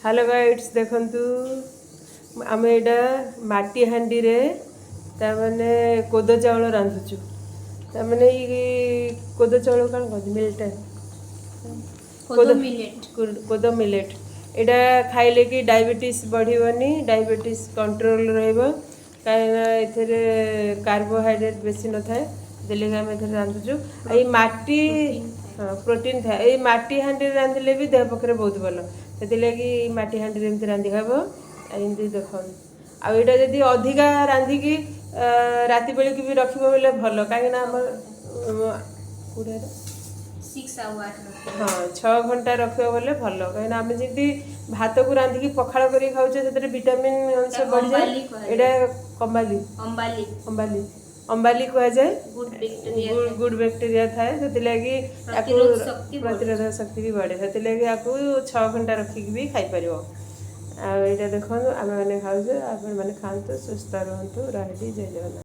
Hello guides देखंतु आम एटा माटी हांडी रे तामने कोदो चाउल रांधुचु तामने कोदो चाउल कौन कहते मिलेट कोदो मिलेट एटा खाइले कि डायबिटीज बढ़िबनी डायबिटीज कंट्रोल रहइबो काहेना एथरे कार्बोहाइड्रेट बेसी न थाए देले आम एथरे रांधुचु एई माटी प्रोटीन था ये माटी हांडी रांधिले भी देह पक्षे बहुत भल से लगी माटी हांडी एमती रांधि खाब एमती देख आईटा जदि अधिका रांधिकी राति बेल की भी रखिब बोले भल कहीं हाँ 6 घंटा रखिब बोले भल कहीं आम जमी भात को रांधिकी पखाड़ कर खाऊे से विटामिन अंश बढ़ जाए यहाँ कंबाली अंबाली अंबाली कह जाए गुड बैक्टेरिया थाए से प्रतिरोधक शक्ति भी बढ़े से 6 घंटा रखिकी भी खाई पार आईटा देखो आम मैंने खाऊ आप मैंने खातु सुस्थ रुहतु रही जय जगन्नाथ।